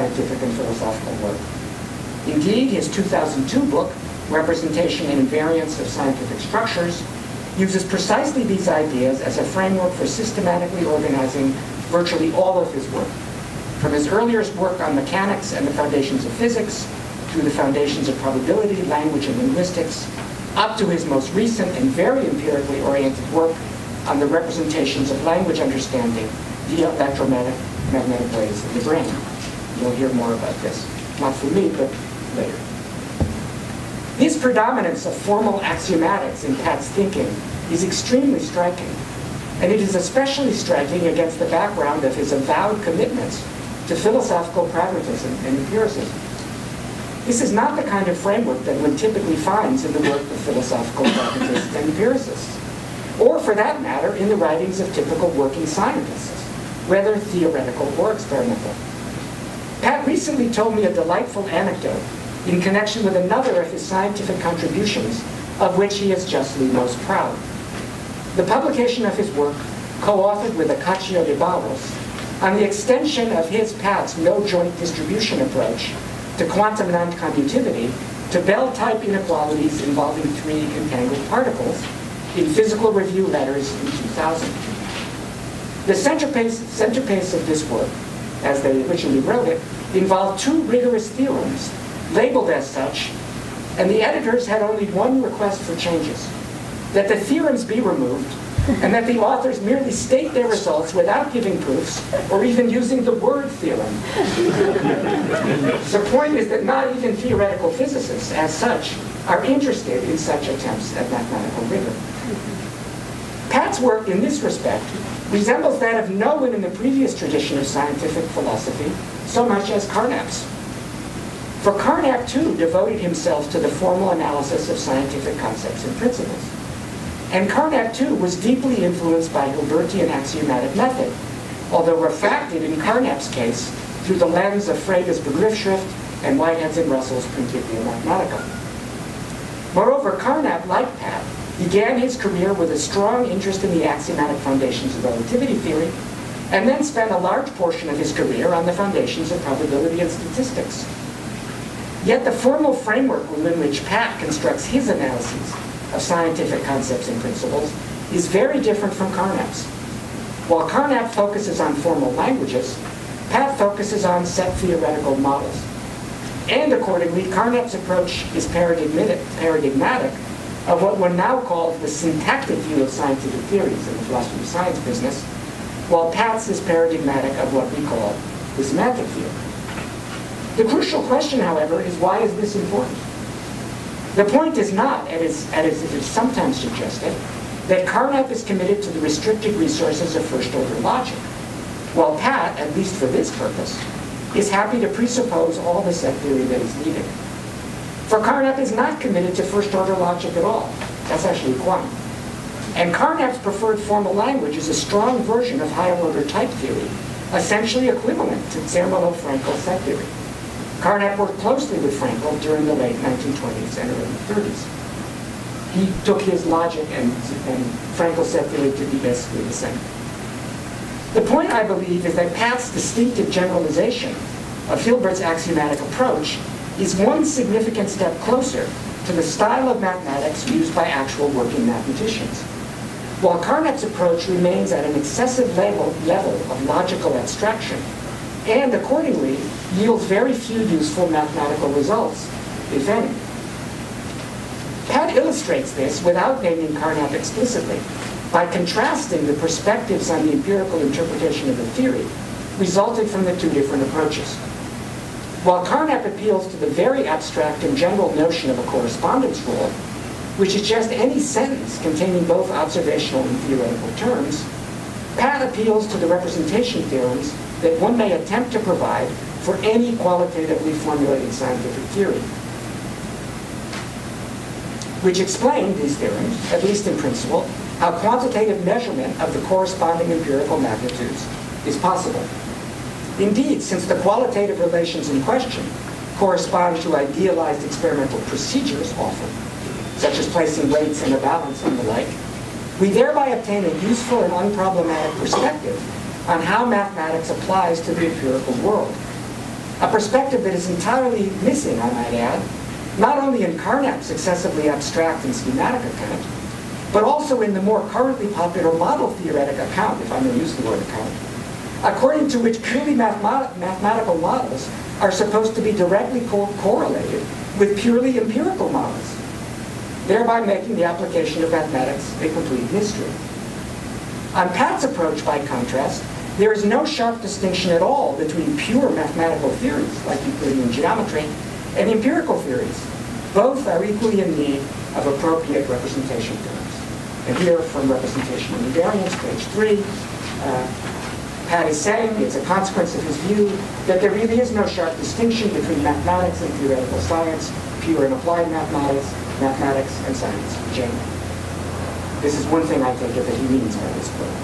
scientific and philosophical work. Indeed, his 2002 book, Representation and Invariance of Scientific Structures, uses precisely these ideas as a framework for systematically organizing virtually all of his work, from his earliest work on mechanics and the foundations of physics, through the foundations of probability, language, and linguistics, up to his most recent and very empirically oriented work on the representations of language understanding via electromagnetic waves in the brain. You'll hear more about this, not from me, but later. This predominance of formal axiomatics in Pat's thinking is extremely striking, and it is especially striking against the background of his avowed commitments to philosophical pragmatism and empiricism. This is not the kind of framework that one typically finds in the work of philosophical pragmatists and empiricists, or for that matter, in the writings of typical working scientists, whether theoretical or experimental. Pat recently told me a delightful anecdote in connection with another of his scientific contributions, of which he is justly most proud. The publication of his work, co-authored with Acaccio de Barros, on the extension of Pat's no-joint distribution approach to quantum non-commutivity to Bell-type inequalities involving three entangled particles in Physical Review Letters in 2000. The centerpiece of this work, as they originally wrote it, involved two rigorous theorems, labeled as such, and the editors had only one request for changes: that the theorems be removed, and that the authors merely state their results without giving proofs or even using the word theorem. The point is that not even theoretical physicists, as such, are interested in such attempts at mathematical rigor. Pat's work in this respect resembles that of no one in the previous tradition of scientific philosophy so much as Carnap's. For Carnap, too, devoted himself to the formal analysis of scientific concepts and principles. And Carnap, too, was deeply influenced by Hilbertian axiomatic method, although refracted in Carnap's case through the lens of Frege's Begriffsschrift and Whitehead's and Russell's Principia Mathematica. Moreover, Carnap, like Pat, began his career with a strong interest in the axiomatic foundations of relativity theory, and then spent a large portion of his career on the foundations of probability and statistics. Yet the formal framework within which Pat constructs his analyses of scientific concepts and principles is very different from Carnap's. While Carnap focuses on formal languages, Pat focuses on set theoretical models. And accordingly, Carnap's approach is paradigmatic of what one now calls the syntactic view of scientific theories in the philosophy of science business, while Pat's is paradigmatic of what we call the semantic view. The crucial question, however, is why is this important? The point is not, as it is sometimes suggested, that Carnap is committed to the restricted resources of first-order logic, while Pat, at least for this purpose, is happy to presuppose all the set theory that is needed. For Carnap is not committed to first-order logic at all. That's actually quantum. And Carnap's preferred formal language is a strong version of higher-order type theory, essentially equivalent to Zermelo-Fraenkel set theory. Carnap worked closely with Fraenkel during the late 1920s and early 30s. He took his logic and Fraenkel set theory to be basically the same. The point, I believe, is that Pat's distinctive generalization of Hilbert's axiomatic approach is one significant step closer to the style of mathematics used by actual working mathematicians, while Carnap's approach remains at an excessive level of logical abstraction, and accordingly yields very few useful mathematical results, if any. Pat illustrates this without naming Carnap explicitly by contrasting the perspectives on the empirical interpretation of the theory resulting from the two different approaches. While Carnap appeals to the very abstract and general notion of a correspondence rule, which is just any sentence containing both observational and theoretical terms, Pat appeals to the representation theorems that one may attempt to provide for any qualitatively formulated scientific theory, which explain these theorems, at least in principle, how quantitative measurement of the corresponding empirical magnitudes is possible. Indeed, since the qualitative relations in question correspond to idealized experimental procedures often, such as placing weights in a balance and the like, we thereby obtain a useful and unproblematic perspective on how mathematics applies to the empirical world, a perspective that is entirely missing, I might add, not only in Carnap's excessively abstract and schematic account, but also in the more currently popular model theoretic account, if I may use the word account, according to which purely mathematical models are supposed to be directly correlated with purely empirical models, thereby making the application of mathematics a complete mystery. On Pat's approach, by contrast, there is no sharp distinction at all between pure mathematical theories, like Euclidean geometry, and empirical theories. Both are equally in need of appropriate representation terms. And here from representation and invariance, page 3, Pat is saying it's a consequence of his view that there really is no sharp distinction between mathematics and theoretical science, pure and applied mathematics and science generally. This is one thing I take it that he means by this quote.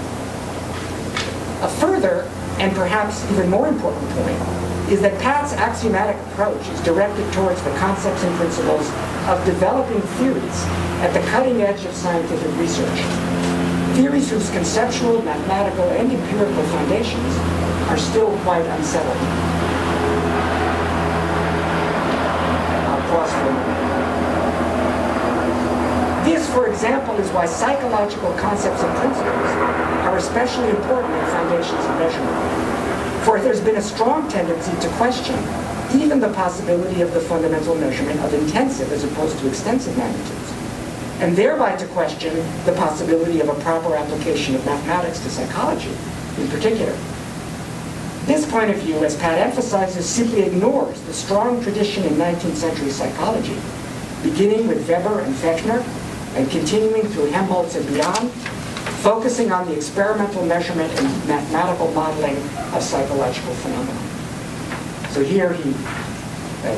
A further, and perhaps even more important point, is that Pat's axiomatic approach is directed towards the concepts and principles of developing theories at the cutting edge of scientific research. Theories whose conceptual, mathematical, and empirical foundations are still quite unsettled. I'll pause for a moment. This, for example, is why psychological concepts and principles are especially important in foundations of measurement. For there's been a strong tendency to question even the possibility of the fundamental measurement of intensive as opposed to extensive magnitudes, and thereby to question the possibility of a proper application of mathematics to psychology in particular. This point of view, as Pat emphasizes, simply ignores the strong tradition in 19th century psychology, beginning with Weber and Fechner, and continuing through Helmholtz and beyond, focusing on the experimental measurement and mathematical modeling of psychological phenomena. So here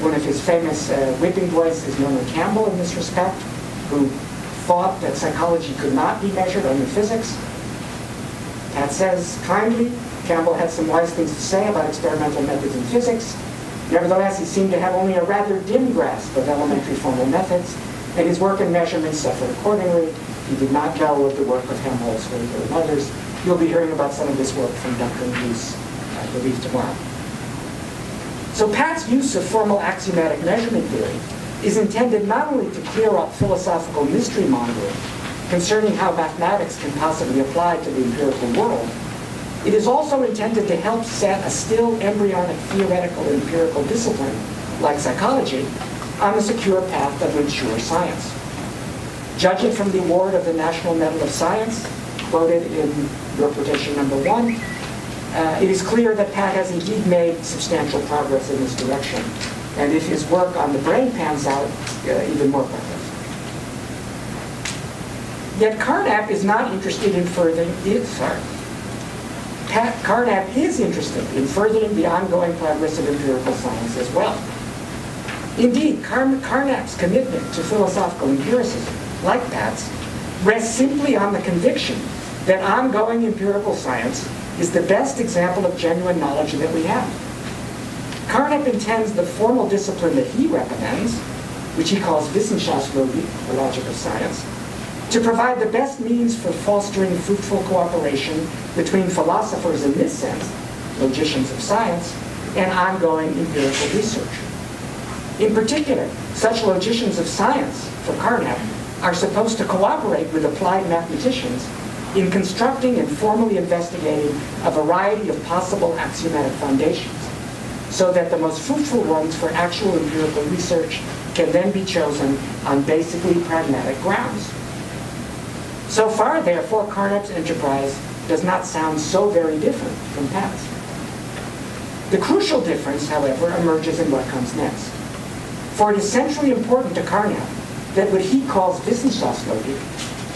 one of his famous whipping boys is Norman Campbell in this respect, who thought that psychology could not be measured under physics. Pat says kindly, Campbell had some wise things to say about experimental methods in physics. Nevertheless, he seemed to have only a rather dim grasp of elementary formal methods, and his work in measurement suffered accordingly. He did not know of the work of Helmholtz or others. You'll be hearing about some of this work from Dr. Luce, I believe, tomorrow. So Pat's use of formal axiomatic measurement theory is intended not only to clear up philosophical mystery mongering concerning how mathematics can possibly apply to the empirical world, it is also intended to help set a still embryonic theoretical and empirical discipline, like psychology, on the secure path of mature science. Judging from the award of the National Medal of Science, quoted in your quotation number 1, it is clear that Pat has indeed made substantial progress in this direction, and if his work on the brain pans out, even more progress. Yet Carnap is not interested in Carnap is interested in furthering the ongoing progress of empirical science as well. Indeed, Carnap's commitment to philosophical empiricism, like Pat's, rests simply on the conviction that ongoing empirical science is the best example of genuine knowledge that we have. Carnap intends the formal discipline that he recommends, which he calls Wissenschaftslogik, the logic of science, to provide the best means for fostering fruitful cooperation between philosophers in this sense, logicians of science, and ongoing empirical research. In particular, such logicians of science, for Carnap, are supposed to cooperate with applied mathematicians in constructing and formally investigating a variety of possible axiomatic foundations, so that the most fruitful ones for actual empirical research can then be chosen on basically pragmatic grounds. So far, therefore, Carnap's enterprise does not sound so very different from Pat's. The crucial difference, however, emerges in what comes next. For it is centrally important to Carnap that what he calls Wissenschaftslogik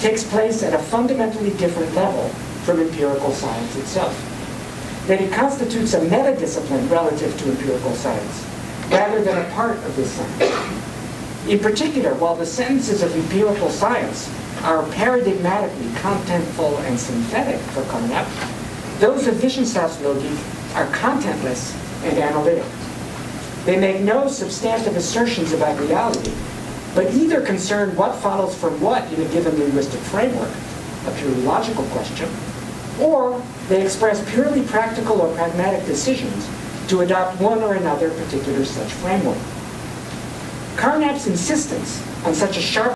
takes place at a fundamentally different level from empirical science itself. That it constitutes a meta-discipline relative to empirical science, rather than a part of this science. In particular, while the sentences of empirical science are paradigmatically contentful and synthetic for Carnap, those of Wissenschaftslogik are contentless and analytic. They make no substantive assertions about reality, but either concern what follows from what in a given linguistic framework, a purely logical question, or they express purely practical or pragmatic decisions to adopt one or another particular such framework. Carnap's insistence on such a sharp